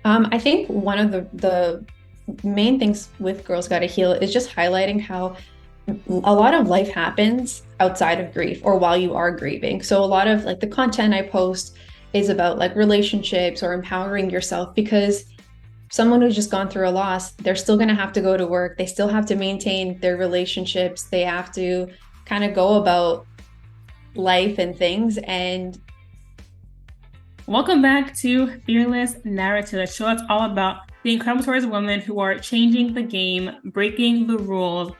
I think one of the main things with Girls Gotta Heal is just highlighting how a lot of life happens outside of grief or while you are grieving. So a lot of like the content I post is about like relationships or empowering yourself because someone who's just gone through a loss, they're still going to have to go to work. They still have to maintain their relationships. They have to kind of go about life and things. And Welcome back to Fearless Narrative, a show that's all about the incredible stories of women who are changing the game, breaking the rules,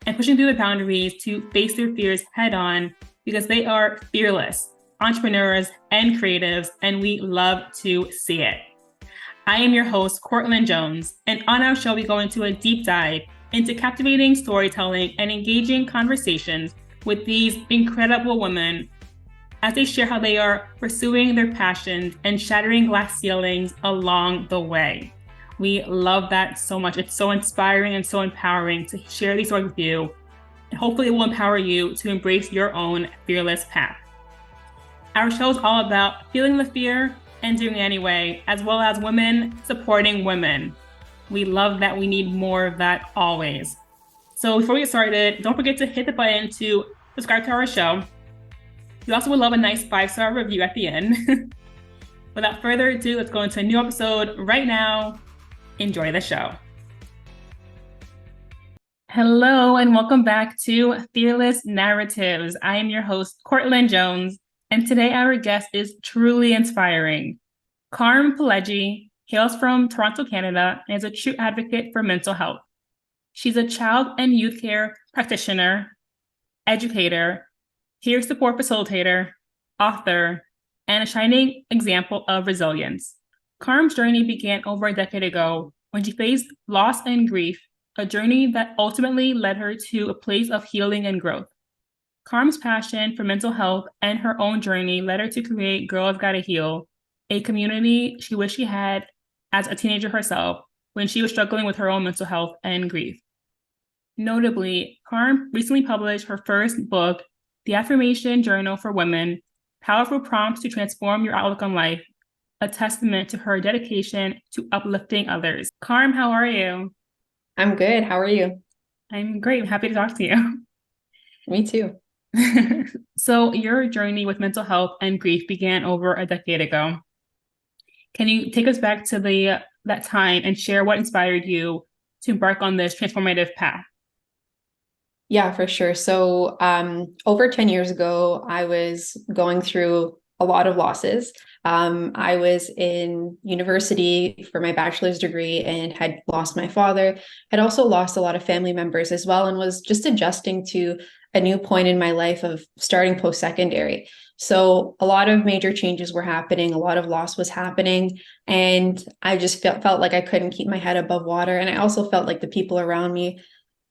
and pushing through the boundaries to face their fears head on because they are fearless entrepreneurs and creatives, and we love to see it. I am your host, Courtlyn Jones, and on our show, we go into a deep dive into captivating storytelling and engaging conversations with these incredible women as they share how they are pursuing their passions and shattering glass ceilings along the way. We love that so much. It's so inspiring and so empowering to share these stories with you. And hopefully it will empower you to embrace your own fearless path. Our show is all about feeling the fear and doing it anyway, as well as women supporting women. We love that. We need more of that always. So before we get started, don't forget to hit the button to subscribe to our show. We also would love a nice 5-star review at the end. Without further ado, let's go into a new episode right now. Enjoy the show. Hello, and welcome back to Fearless Narratives. I am your host, Courtlyn Jones, and today our guest is truly inspiring. Carm Pileggi hails from Toronto, Canada, and is a true advocate for mental health. She's a child and youth care practitioner, educator, peer support facilitator, author, and a shining example of resilience. Carm's journey began over a decade ago when she faced loss and grief, a journey that ultimately led her to a place of healing and growth. Carm's passion for mental health and her own journey led her to create Girls Gotta Heal, a community she wished she had as a teenager herself when she was struggling with her own mental health and grief. Notably, Carm recently published her first book, The Affirmation Journal for Women, Powerful Prompts to Transform Your Outlook on Life, a testament to her dedication to uplifting others. Carm, how are you? I'm good. How are you? I'm great. I'm happy to talk to you. Me too. So your journey with mental health and grief began over a decade ago. Can you take us back to that time and share what inspired you to embark on this transformative path? Yeah, for sure. So, over 10 years ago, I was going through a lot of losses. I was in university for my bachelor's degree and had lost my father, had also lost a lot of family members as well, and was just adjusting to a new point in my life of starting post-secondary. So a lot of major changes were happening, a lot of loss was happening, and I just felt like I couldn't keep my head above water. And I also felt like the people around me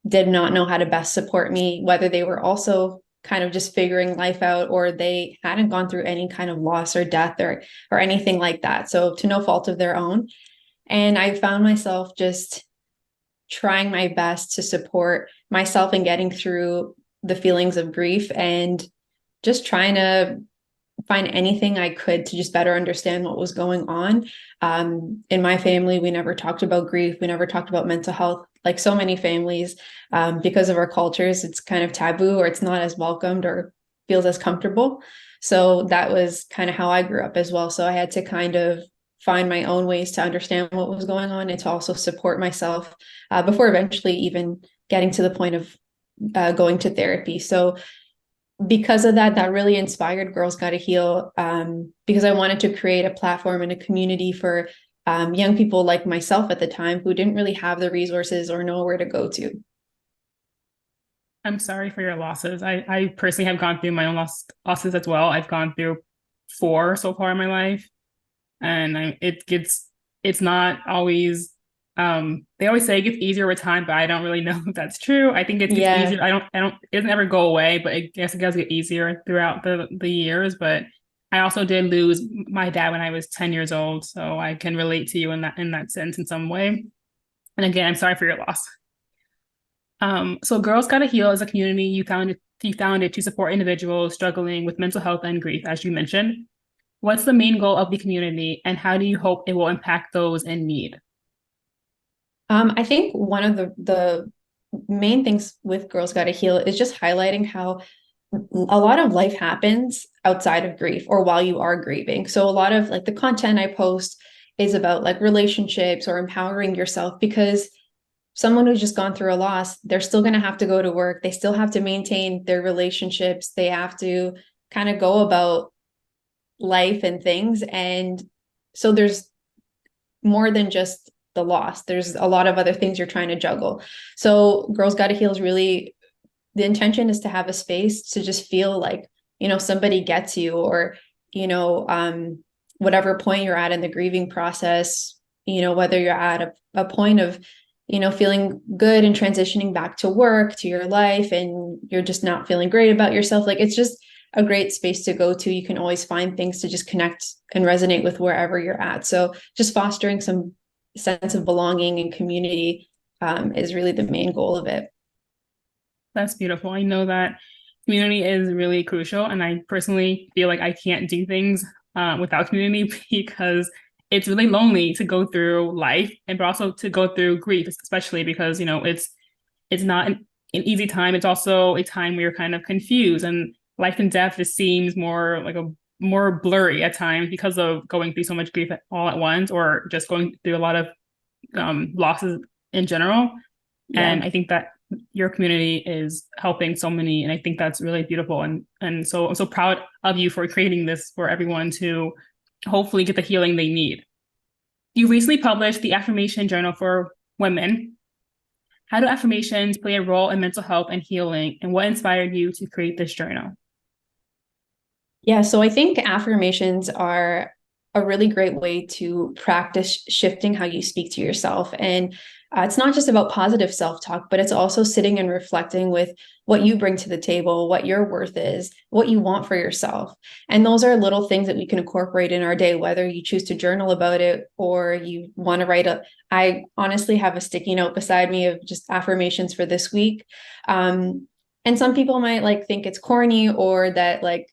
did not know how to best support me, whether they were also kind of just figuring life out or they hadn't gone through any kind of loss or death or anything like that. So to no fault of their own. And I found myself just trying my best to support myself in getting through the feelings of grief and just trying to find anything I could to just better understand what was going on. In my family, we never talked about grief. We never talked about mental health. Like so many families, because of our cultures, it's kind of taboo or it's not as welcomed or feels as comfortable. So that was kind of how I grew up as well. So I had to kind of find my own ways to understand what was going on and to also support myself before eventually even getting to the point of going to therapy. So because of that, that really inspired Girls Gotta Heal, because I wanted to create a platform and a community for young people like myself at the time who didn't really have the resources or know where to go to. I'm sorry for your losses. I personally have gone through my own losses as well. I've gone through 4 so far in my life, and it's not always. They always say it gets easier with time, but I don't really know if that's true. I think it gets Yeah, easier. It doesn't ever go away, but I guess it does get easier throughout the years. But I also did lose my dad when I was 10 years old, so I can relate to you in that sense in some way. And again, I'm sorry for your loss. So Girls Gotta Heal is a community you founded to support individuals struggling with mental health and grief, as you mentioned. What's the main goal of the community, and how do you hope it will impact those in need? I think one of the main things with Girls Gotta Heal is just highlighting how a lot of life happens outside of grief or while you are grieving. So a lot of like the content I post is about like relationships or empowering yourself, because someone who's just gone through a loss, they're still going to have to go to work. They still have to maintain their relationships. They have to kind of go about life and things. And so there's more than just the loss. There's a lot of other things you're trying to juggle. So Girls Gotta Heal is really, the intention is to have a space to just feel like, somebody gets you, or, whatever point you're at in the grieving process, whether you're at a point of, feeling good and transitioning back to work, to your life, and you're just not feeling great about yourself. Like, it's just a great space to go to. You can always find things to just connect and resonate with wherever you're at. So just fostering some sense of belonging and community is really the main goal of it. That's beautiful. I know that community is really crucial, and I personally feel like I can't do things without community because it's really lonely to go through life, and but also to go through grief, especially because it's not an easy time. It's also a time where you're kind of confused, and life and death just seems more like a more blurry at times because of going through so much grief all at once, or just going through a lot of losses in general. Yeah. And I think that your community is helping so many, and I think that's really beautiful. And so I'm so proud of you for creating this for everyone to hopefully get the healing they need. You recently published the Affirmation Journal for Women. How do affirmations play a role in mental health and healing, and what inspired you to create this journal? Yeah, so I think affirmations are a really great way to practice shifting how you speak to yourself. And it's not just about positive self-talk, but it's also sitting and reflecting with what you bring to the table, what your worth is, what you want for yourself. And those are little things that we can incorporate in our day, whether you choose to journal about it or you want to write I honestly have a sticky note beside me of just affirmations for this week. And some people might like think it's corny, or that like,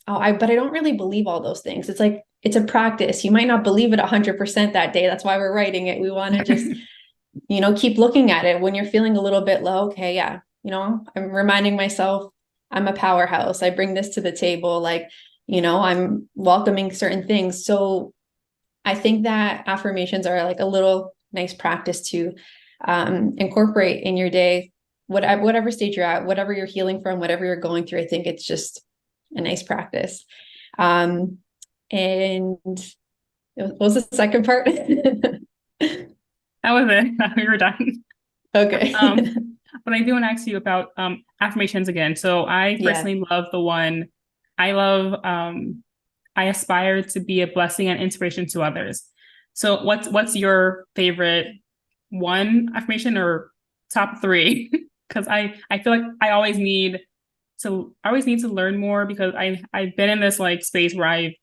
but I don't really believe all those things. It's like, it's a practice. You might not believe it 100% that day. That's why we're writing it. We want to just, keep looking at it when you're feeling a little bit low. Okay. Yeah. I'm reminding myself I'm a powerhouse. I bring this to the table. Like, I'm welcoming certain things. So I think that affirmations are like a little nice practice to incorporate in your day, whatever stage you're at, whatever you're healing from, whatever you're going through. I think it's just a nice practice. And what was the second part? That was it. We were done. Okay. But I do want to ask you about affirmations again. So I Yeah. personally love the one I love. I aspire to be a blessing and inspiration to others. So what's your favorite one affirmation, or top three? Because I feel like I always need to learn more, because I've been in this like space where I've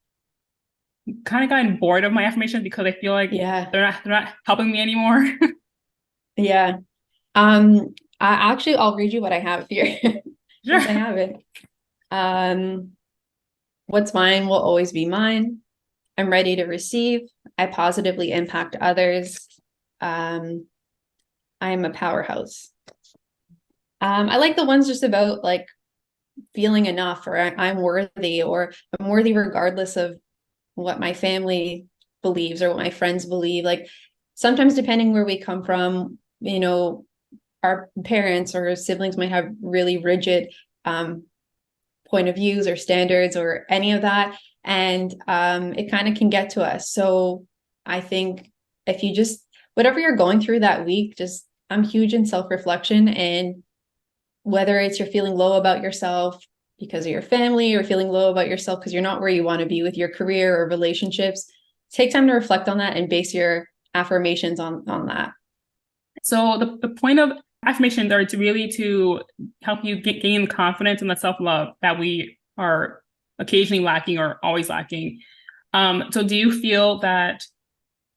kind of gotten bored of my affirmations because I feel like Yeah. they're not helping me anymore. Yeah. I'll read you what I have here since I Sure. have it. Um, what's mine will always be mine. I'm ready to receive. I positively impact others. Um, I am a powerhouse. I like the ones just about like feeling enough, or I'm worthy, or I'm worthy regardless of what my family believes or what my friends believe. Like sometimes depending where we come from, our parents or siblings might have really rigid point of views or standards or any of that. And it kind of can get to us. So I think if you just, whatever you're going through that week, just, I'm huge in self-reflection. And whether it's you're feeling low about yourself because of your family, or feeling low about yourself because you're not where you want to be with your career or relationships, take time to reflect on that and base your affirmations on that. So the point of affirmations are to really to help you gain confidence and the self-love that we are occasionally lacking or always lacking. So do you feel that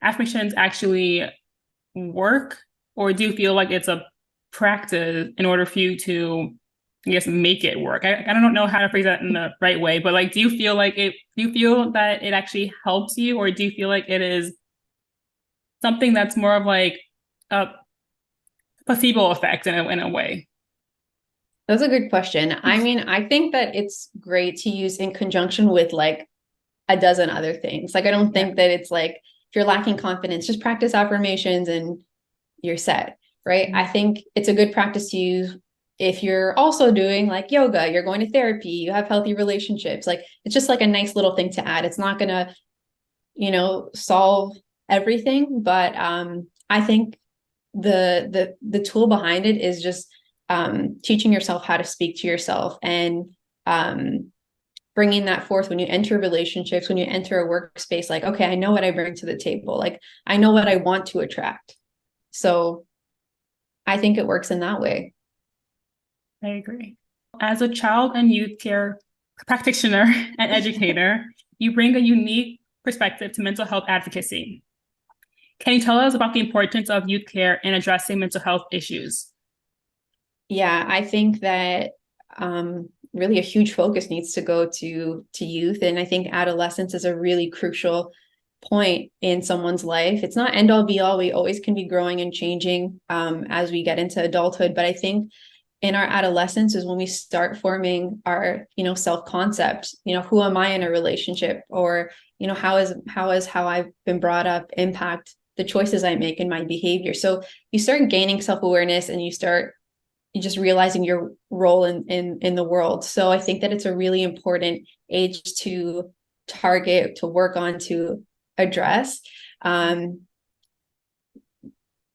affirmations actually work, or do you feel like it's a practice in order for you to I guess, make it work? I don't know how to phrase that in the right way, but like, do you feel like it, do you feel that it actually helps you, or do you feel like it is something that's more of like a placebo effect in a way? That's a good question. I mean, I think that it's great to use in conjunction with like a dozen other things. Like, I don't Yeah. think that it's like if you're lacking confidence, just practice affirmations and you're set, right? I think it's a good practice to use if you're also doing like yoga, you're going to therapy, you have healthy relationships. Like, it's just like a nice little thing to add. It's not going to, solve everything, but I think the tool behind it is just teaching yourself how to speak to yourself and um, bringing that forth when you enter relationships, when you enter a workspace. Like, okay, I know what I bring to the table. Like, I know what I want to attract. So I think it works in that way. I agree. As a child and youth care practitioner and educator, you bring a unique perspective to mental health advocacy. Can you tell us about the importance of youth care in addressing mental health issues? Yeah, I think that really a huge focus needs to go to youth, and I think adolescence is a really crucial point in someone's life. It's not end all be all. We always can be growing and changing as we get into adulthood, but I think in our adolescence is when we start forming our self-concept. Who am I in a relationship, or how I've been brought up impact the choices I make in my behavior. So you start gaining self-awareness, and you start just realizing your role in the world. So I think that it's a really important age to target, to work on, to address,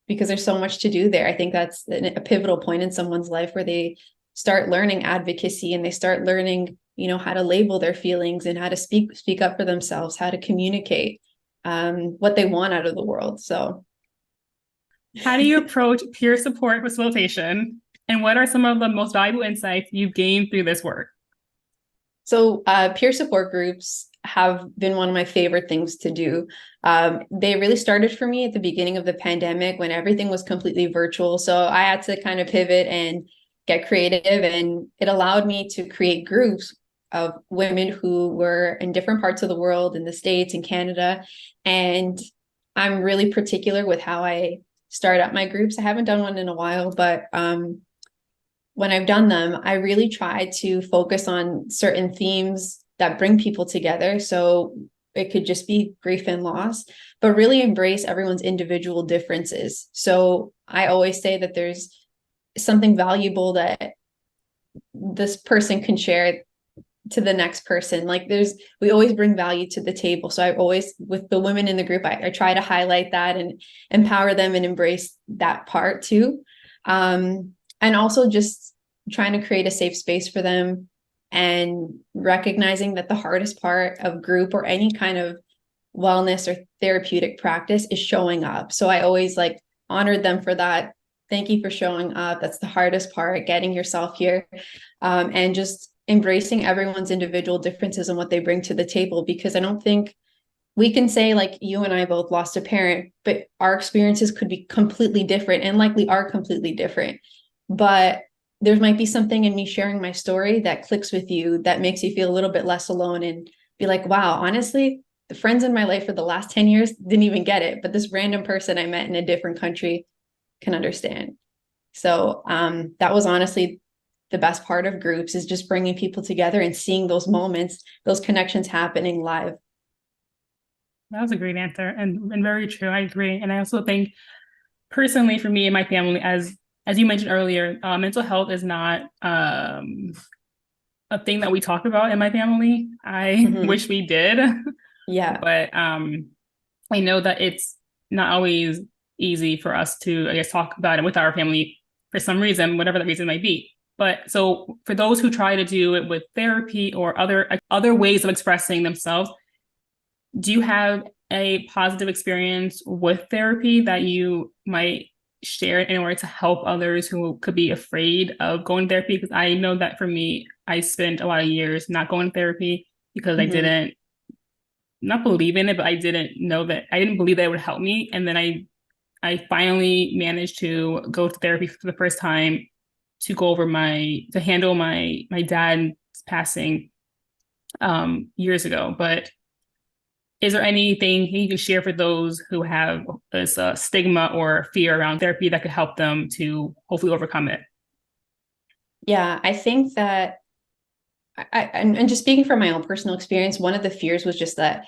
because there's so much to do there. I think that's a pivotal point in someone's life where they start learning advocacy, and they start learning, how to label their feelings and how to speak up for themselves, how to communicate what they want out of the world. So How do you approach peer support facilitation? And what are some of the most valuable insights you've gained through this work? So peer support groups have been one of my favorite things to do. They really started for me at the beginning of the pandemic when everything was completely virtual. So I had to kind of pivot and get creative, and it allowed me to create groups of women who were in different parts of the world, in the States and Canada. And I'm really particular with how I start up my groups. I haven't done one in a while, but when I've done them, I really try to focus on certain themes that bring people together. So it could just be grief and loss, but really embrace everyone's individual differences. So I always say that there's something valuable that this person can share to the next person. Like, we always bring value to the table. So I always, with the women in the group, I try to highlight that and empower them and embrace that part too. And also just trying to create a safe space for them, and recognizing that the hardest part of group or any kind of wellness or therapeutic practice is showing up. So I always like honored them for that. Thank you for showing up. That's the hardest part, getting yourself here, and just embracing everyone's individual differences and what they bring to the table. Because I don't think we can say, like, you and I both lost a parent, but our experiences could be completely different, and likely are completely different. But there might be something in me sharing my story that clicks with you, that makes you feel a little bit less alone, and be like, wow, honestly, the friends in my life for the last 10 years didn't even get it, but this random person I met in a different country can understand. So that was honestly the best part of groups, is just bringing people together and seeing those moments, those connections happening live. That was a great answer, and very true. I agree. And I also think, personally, for me and my family, as you mentioned earlier, mental health is not a thing that we talk about in my family. I wish we did, Yeah. but I know that it's not always easy for us to, I guess, talk about it with our family for some reason, whatever that reason might be. But so for those who try to do it with therapy or other ways of expressing themselves, do you have a positive experience with therapy that you might share in order to help others who could be afraid of going to therapy? Because I know that for me, I spent a lot of years not going to therapy because I didn't not believe in it, but I didn't believe that it would help me. And then I finally managed to go to therapy for the first time to go over to handle my dad's passing years ago. But is there anything you can share for those who have this stigma or fear around therapy that could help them to hopefully overcome it? Yeah, I think that and just speaking from my own personal experience, one of the fears was just that,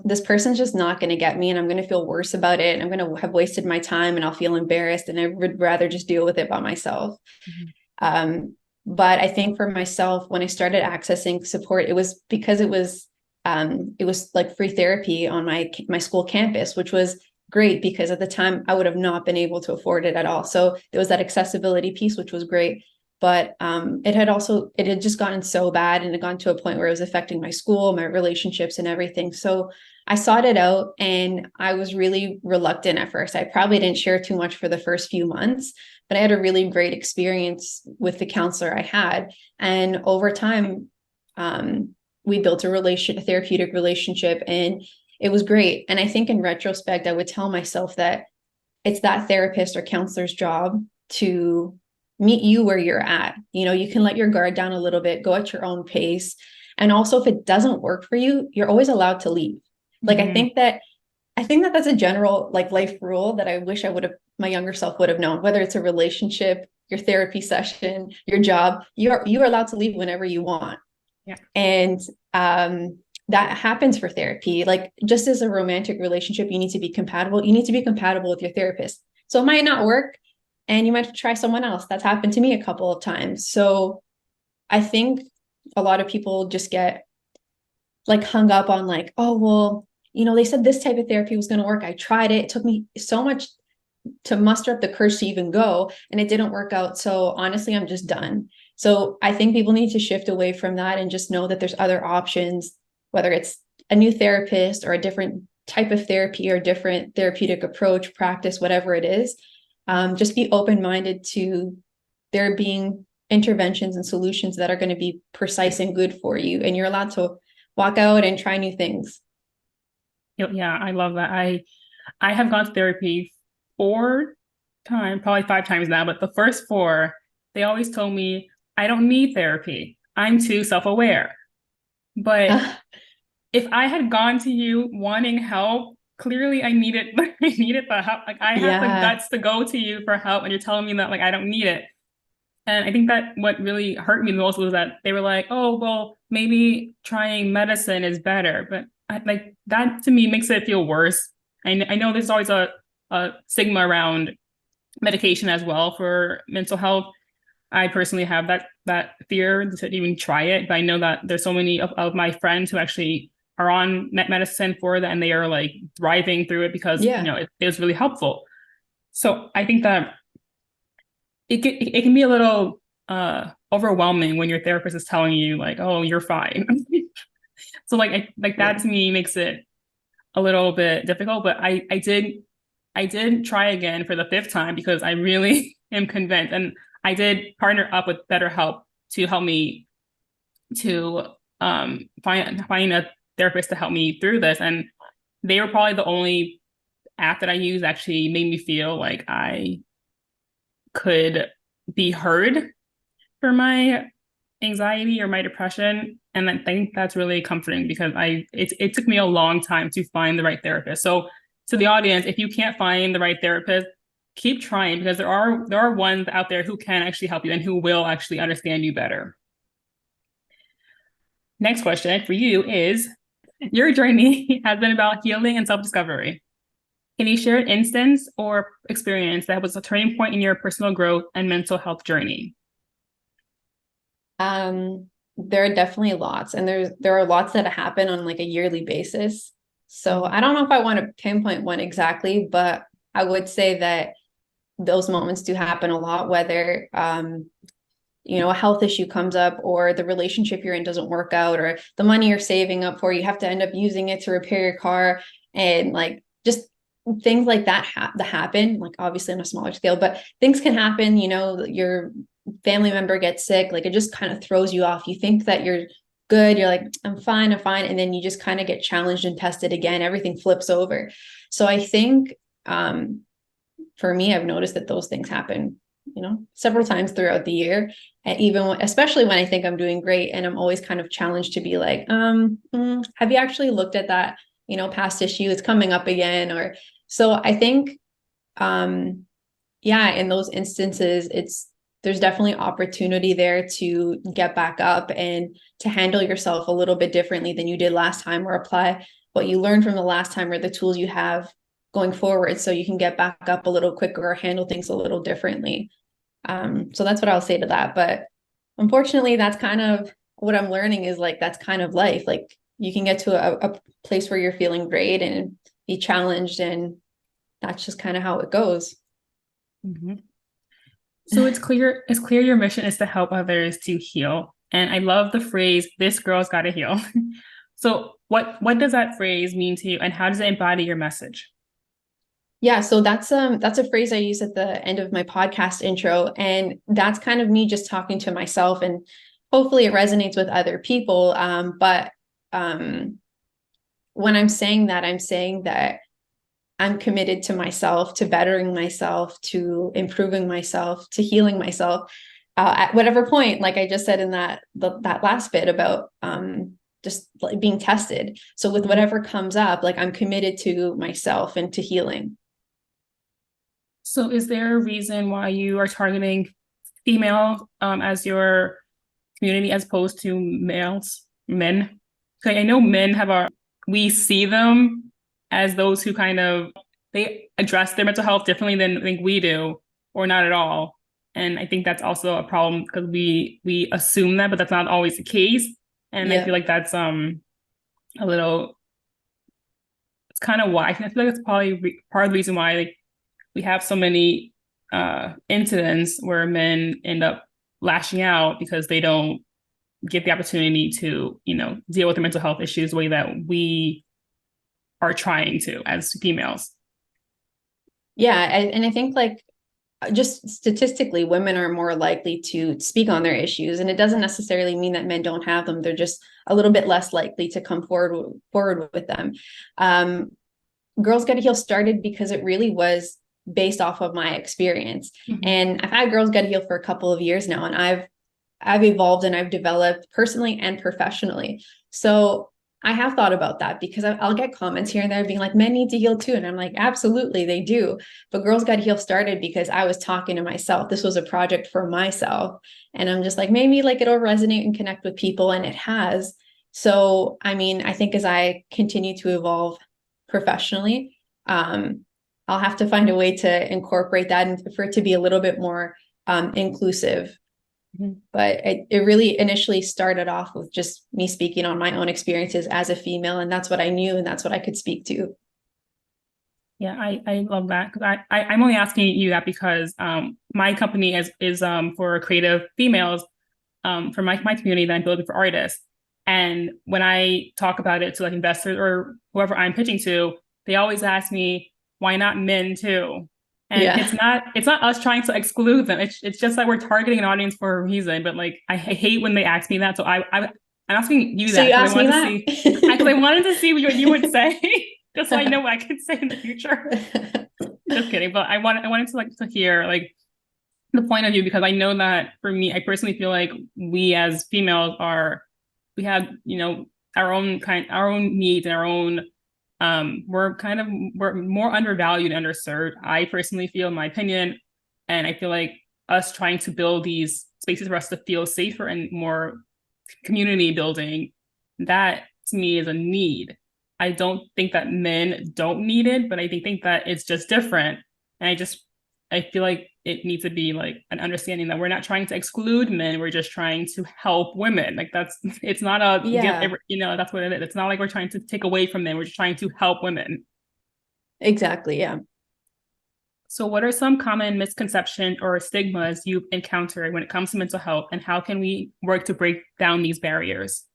this person's just not going to get me and I'm going to feel worse about it. And I'm going to have wasted my time and I'll feel embarrassed and I would rather just deal with it by myself. Mm-hmm. But I think for myself, when I started accessing support, it was because it was like free therapy on my school campus, which was great because at the time I would have not been able to afford it at all. So there was that accessibility piece, which was great. But it had just gotten so bad and it gotten to a point where it was affecting my school, my relationships and everything. So I sought it out and I was really reluctant at first. I probably didn't share too much for the first few months, but I had a really great experience with the counselor I had. And over time, we built a therapeutic relationship and it was great. And I think in retrospect, I would tell myself that it's that therapist or counselor's job to meet you where you're at. You can let your guard down a little bit, go at your own pace. And also if it doesn't work for you, you're always allowed to leave. Like, Mm-hmm. I think that that's a general like life rule that I wish my younger self would have known, whether it's a relationship, your therapy session, your job, you're allowed to leave whenever you want. Yeah. And, that happens for therapy. Like just as a romantic relationship, you need to be compatible. You need to be compatible with your therapist. So it might not work and you might try someone else. That's happened to me a couple of times. So I think a lot of people just get like hung up on like, oh, well, they said this type of therapy was going to work. I tried it. It took me so much to muster up the courage to even go and it didn't work out. So honestly, I'm just done. So I think people need to shift away from that and just know that there's other options, whether it's a new therapist or a different type of therapy or different therapeutic approach, practice, whatever it is. Just be open-minded to there being interventions and solutions that are going to be precise and good for you. And you're allowed to walk out and try new things. Yeah, I love that. I have gone to therapy 4 times, probably 5 times now, but the first 4, they always told me, I don't need therapy. I'm too self-aware. But if I had gone to you wanting help, clearly I needed the help. Like I have the guts to go to you for help and you're telling me that like I don't need it. And I think that what really hurt me the most was that they were like, oh, well, maybe trying medicine is better. But like that to me makes it feel worse. I know there's always a stigma around medication as well for mental health. I personally have that fear to even try it, but I know that there's so many of my friends who actually are on medicine for that and they are like thriving through it because it was really helpful. So I think that it can be a little overwhelming when your therapist is telling you like, oh, you're fine. So like that to me makes it a little bit difficult, but I did try again for the 5th time because I really am convinced. And I did partner up with BetterHelp to help me to find a therapist to help me through this. And they were probably the only app that I used actually made me feel like I could be heard for my anxiety or my depression. And I think that's really comforting because it took me a long time to find the right therapist. So to the audience, if you can't find the right therapist, keep trying because there are ones out there who can actually help you and who will actually understand you better. Next question for you is, your journey has been about healing and self-discovery. Can you share an instance or experience that was a turning point in your personal growth and mental health journey? There are definitely lots, and there are lots that happen on like a yearly basis. So I don't know if I want to pinpoint one exactly, but I would say that those moments do happen a lot, whether a health issue comes up or the relationship you're in doesn't work out or the money you're saving up for, you have to end up using it to repair your car and like just things like that happen, like obviously on a smaller scale, but things can happen, your family member gets sick, like it just kind of throws you off. You think that you're good, you're like, I'm fine. And then you just kind of get challenged and tested again, everything flips over. So I think for me, I've noticed that those things happen several times throughout the year. And especially when I think I'm doing great, and I'm always kind of challenged to be like, have you actually looked at that, past issue? It's coming up again. Or so I think, yeah, in those instances, there's definitely opportunity there to get back up and to handle yourself a little bit differently than you did last time, or apply what you learned from the last time or the tools you have going forward so you can get back up a little quicker or handle things a little differently. So that's what I'll say to that. But unfortunately, that's kind of what I'm learning, is like, that's kind of life. Like, you can get to a place where you're feeling great and be challenged, and that's just kind of how it goes. Mm-hmm. So it's clear your mission is to help others to heal. And I love the phrase, "This girl's got to heal." So what does that phrase mean to you, and how does it embody your message? Yeah, so that's a phrase I use at the end of my podcast intro, and that's kind of me just talking to myself, and hopefully it resonates with other people. But when I'm saying that, I'm saying that I'm committed to myself, to bettering myself, to improving myself, to healing myself, at whatever point, like I just said in that last bit about just like being tested. So with whatever comes up, like, I'm committed to myself and to healing. So is there a reason why you are targeting female as your community as opposed to men? Okay, I know men we see them as those who kind of, they address their mental health differently than I think we do, or not at all. And I think that's also a problem because we assume that, but that's not always the case. And I feel like that's a little, it's kind of why I feel like it's probably part of the reason why, like, we have so many incidents where men end up lashing out because they don't get the opportunity to, deal with their mental health issues the way that we are trying to as females. Yeah, and I think, like, just statistically, women are more likely to speak on their issues, and it doesn't necessarily mean that men don't have them. They're just a little bit less likely to come forward with them. Girls Gotta Heal started because it really was based off of my experience. Mm-hmm. And I've had Girls Gotta Heal for a couple of years now, and I've evolved and I've developed personally and professionally. So I have thought about that, because I'll get comments here and there being like, men need to heal too. And I'm like, absolutely, they do. But Girls Gotta Heal started because I was talking to myself. This was a project for myself. And I'm just like, maybe like it'll resonate and connect with people. And it has. So, I mean, I think as I continue to evolve professionally, I'll have to find a way to incorporate that and for it to be a little bit more inclusive. But it really initially started off with just me speaking on my own experiences as a female, and that's what I knew and that's what I could speak to. Yeah, I love that, because I'm only asking you that because my company is for creative females, for my community that I'm building for artists. And when I talk about it to like investors or whoever I'm pitching to, they always ask me, why not men too? And it's not us trying to exclude them. It's just that we're targeting an audience for a reason. But like, I hate when they ask me that. So I'm asking you that. So you asked me that? Because I wanted to see what you would say, just so I know what I could say in the future. Just kidding. But I wanted to like to hear like the point of view, because I know that for me, I personally feel like we as females we have, our own needs and our own, we're more undervalued and underserved. I personally feel, in my opinion, and I feel like us trying to build these spaces for us to feel safer and more community building, that to me is a need. I don't think that men don't need it, but I think that it's just different. And I feel like it needs to be like an understanding that we're not trying to exclude men. We're just trying to help women. Like it's not a, that's what it is. It's not like we're trying to take away from them. We're just trying to help women. Exactly. Yeah. So what are some common misconceptions or stigmas you've encountered when it comes to mental health, and how can we work to break down these barriers?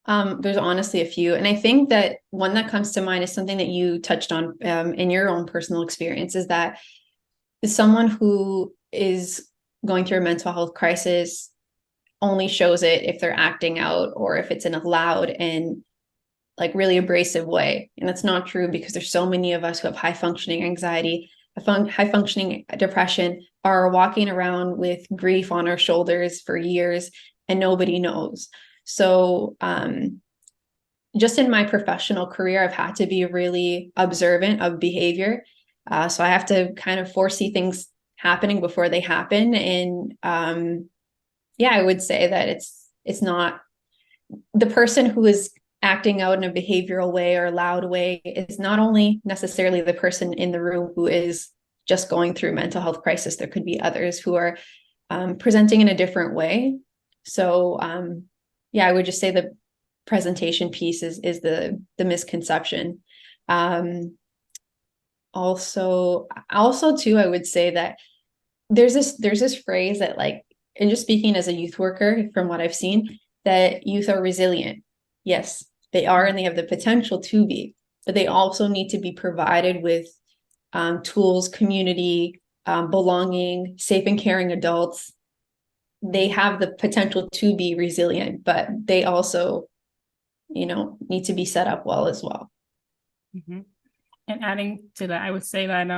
There's honestly a few. And I think that one that comes to mind is something that you touched on in your own personal experience, is that someone who is going through a mental health crisis only shows it if they're acting out, or if it's in a loud and like really abrasive way. And that's not true, because there's so many of us who have high functioning anxiety high functioning depression are walking around with grief on our shoulders for years and nobody knows. So just in my professional career, I've had to be really observant of behavior. So I have to kind of foresee things happening before they happen. And yeah, I would say that it's not the person who is acting out in a behavioral way or loud way is not only necessarily the person in the room who is just going through mental health crisis. There could be others who are presenting in a different way. So yeah, I would just say the presentation piece is the misconception. Also too, I would say that there's this phrase that, like, and just speaking as a youth worker, from what I've seen, that youth are resilient. Yes, they are, and they have the potential to be, but they also need to be provided with tools, community, belonging, safe and caring adults. They have the potential to be resilient, but they also, need to be set up well as well. Mm-hmm. And adding to that, I would say that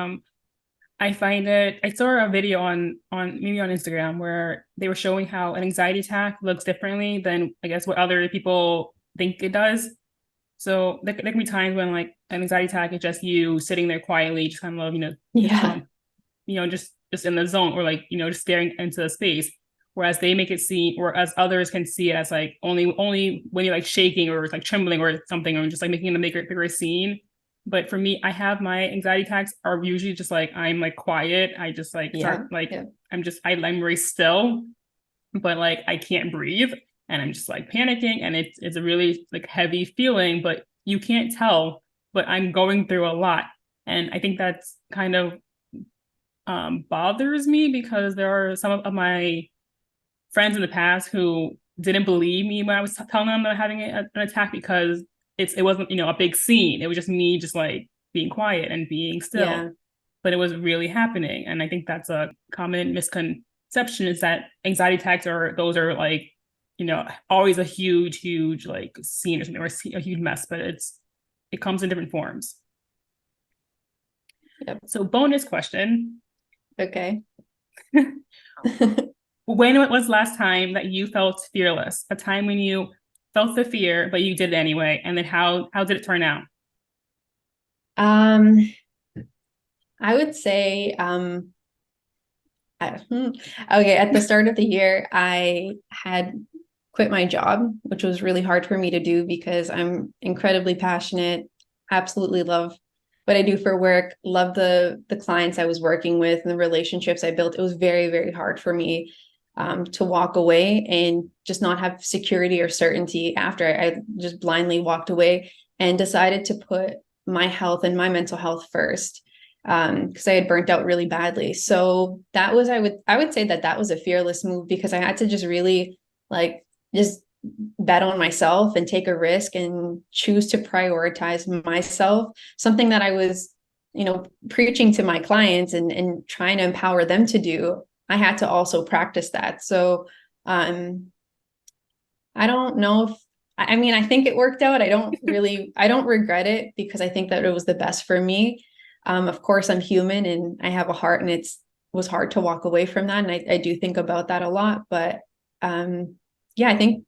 I saw a video on maybe on Instagram where they were showing how an anxiety attack looks differently than, I guess, what other people think it does. So there can be times when, like, an anxiety attack is just you sitting there quietly, just kind of, Yeah. just in the zone, or, like, just staring into the space. Whereas they make it seem, or as others can see it as, like, only when you're, like, shaking or, like, trembling or something, or just, like, making a bigger scene. But for me, I have my anxiety attacks are usually just, like, I'm, like, quiet. I just, like, start, like, Yeah. I'm very still, but, like, I can't breathe, and I'm just, like, panicking, and it's a really, like, heavy feeling, but you can't tell, but I'm going through a lot. And I think that's kind of bothers me, because there are some of my friends in the past who didn't believe me when I was telling them that I'm having an attack, because it wasn't, a big scene. It was just me, just, like, being quiet and being still. Yeah. But it was really happening. And I think that's a common misconception, is that anxiety attacks are like, always a huge, like, scene or something, or a huge mess, but it comes in different forms. Yep. So bonus question. Okay. When was the last time that you felt fearless? A time when you felt the fear, but you did it anyway. And then how did it turn out? I would say, okay, at the start of the year, I had quit my job, which was really hard for me to do because I'm incredibly passionate, absolutely love what I do for work, love the clients I was working with and the relationships I built. It was very, very hard for me to walk away and just not have security or certainty after I just blindly walked away and decided to put my health and my mental health first, because I had burnt out really badly. So that was, I would say that was a fearless move, because I had to just really, like, just bet on myself and take a risk and choose to prioritize myself, something that I was, preaching to my clients and trying to empower them to do. I had to also practice that. So I don't know if, I mean, I think it worked out. I don't regret it, because I think that it was the best for me. Of course, I'm human and I have a heart, and was hard to walk away from that. And I do think about that a lot, but yeah, I think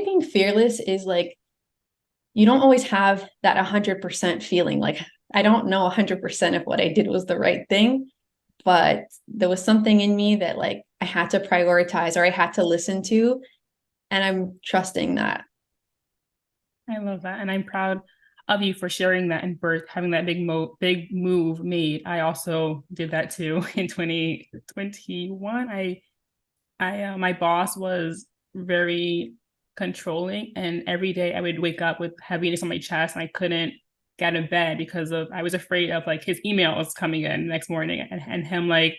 being fearless is, like, you don't always have that 100% feeling. Like, I don't know 100% if what I did was the right thing, but there was something in me that, like, I had to prioritize, or I had to listen to, and I'm trusting that. I love that. And I'm proud of you for sharing that, and for having that big move made. I also did that too in 2021. My boss was very controlling, and every day I would wake up with heaviness on my chest, and I couldn't get out of bed because I was afraid of, like, his emails coming in the next morning, and him, like,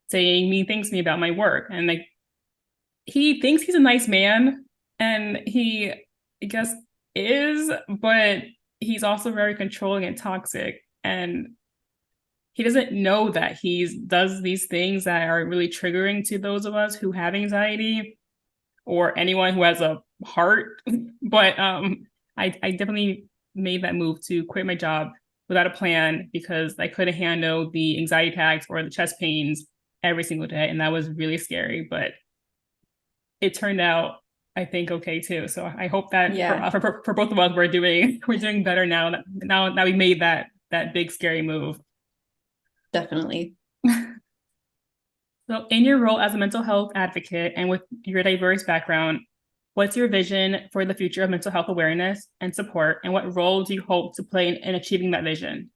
saying mean things to me about my work. And, like, he thinks he's a nice man, and he, I guess, is, but he's also very controlling and toxic. And he doesn't know that he does these things that are really triggering to those of us who have anxiety, or anyone who has a heart. But I definitely made that move to quit my job without a plan because I couldn't handle the anxiety attacks or the chest pains every single day. And that was really scary, but it turned out, I think, okay too. So I hope that for both of us, we're doing better now that we made that big scary move. Definitely. So in your role as a mental health advocate and with your diverse background, what's your vision for the future of mental health awareness and support, and what role do you hope to play in achieving that vision?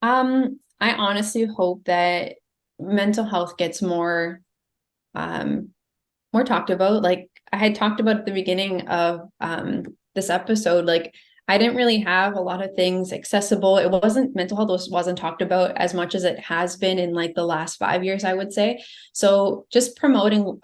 I honestly hope that mental health gets more talked about. Like I had talked about at the beginning of this episode, like I didn't really have a lot of things accessible. It wasn't mental health wasn't talked about as much as it has been in like the last 5 years, I would say. So just promoting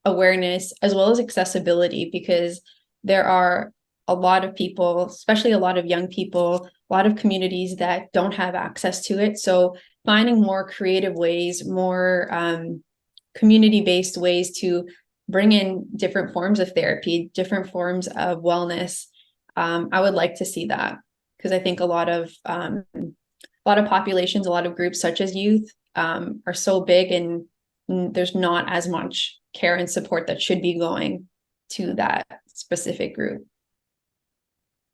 awareness as well as accessibility, because there are a lot of people, especially a lot of young people, a lot of communities that don't have access to it. So finding more creative ways, more community-based ways to bring in different forms of therapy, different forms of wellness. I would like to see that, because I think a lot of populations, a lot of groups such as youth are so big, and there's not as much care and support that should be going to that specific group.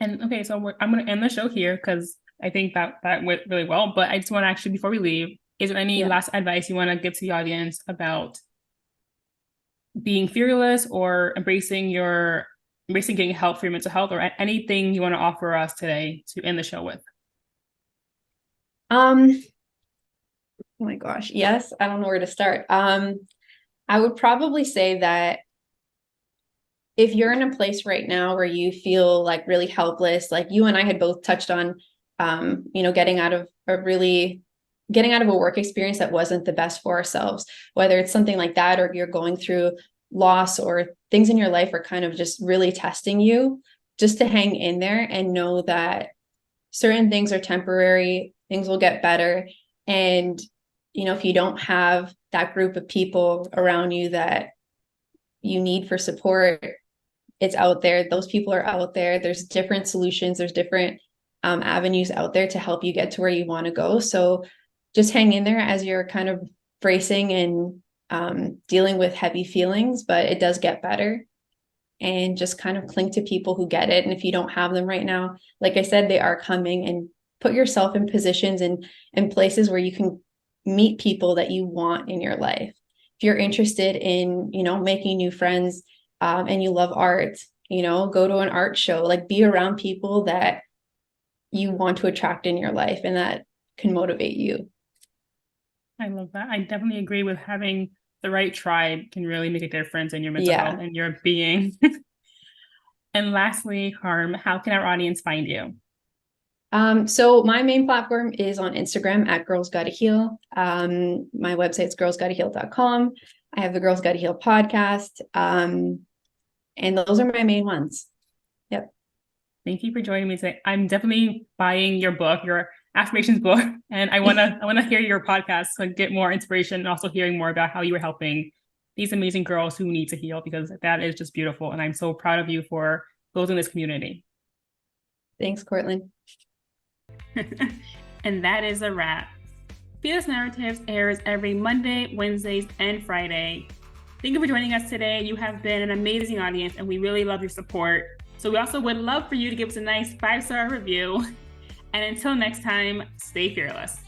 And okay, so I'm going to end the show here because I think that went really well. But I just want to actually, before we leave, is there any last advice you want to give to the audience about being fearless or embracing getting help for your mental health, or anything you want to offer us today to end the show with? Oh my gosh. Yes. I don't know where to start. I would probably say that if you're in a place right now where you feel like really helpless, like you and I had both touched on, getting out of a work experience that wasn't the best for ourselves, whether it's something like that, or you're going through loss, or things in your life are kind of just really testing you, just to hang in there and know that certain things are temporary, things will get better. And, if you don't have that group of people around you that you need for support, it's out there. Those people are out there. There's different solutions. There's different avenues out there to help you get to where you want to go. So just hang in there as you're kind of bracing and dealing with heavy feelings, but it does get better. And just kind of cling to people who get it. And if you don't have them right now, like I said, they are coming, and put yourself in positions and places where you can meet people that you want in your life. If you're interested in, making new friends and you love art, go to an art show, like be around people that you want to attract in your life and that can motivate you. I love that. I definitely agree with having the right tribe can really make a difference in your mental health and your being. And lastly, Carm, how can our audience find you? So my main platform is on Instagram at Girls Gotta Heal. My website's girlsgottaheal.com. I have the Girls Gotta Heal podcast. And those are my main ones. Yep. Thank you for joining me today. I'm definitely buying your book, your affirmations book, and I want to hear your podcast to get more inspiration, and also hearing more about how you were helping these amazing girls who need to heal, because that is just beautiful. And I'm so proud of you for building this community. Thanks, Courtlyn. And that is a wrap. Fearless Narratives airs every Monday, Wednesdays, and Friday. Thank you for joining us today. You have been an amazing audience, and we really love your support. So we also would love for you to give us a nice 5-star review. And until next time, stay fearless.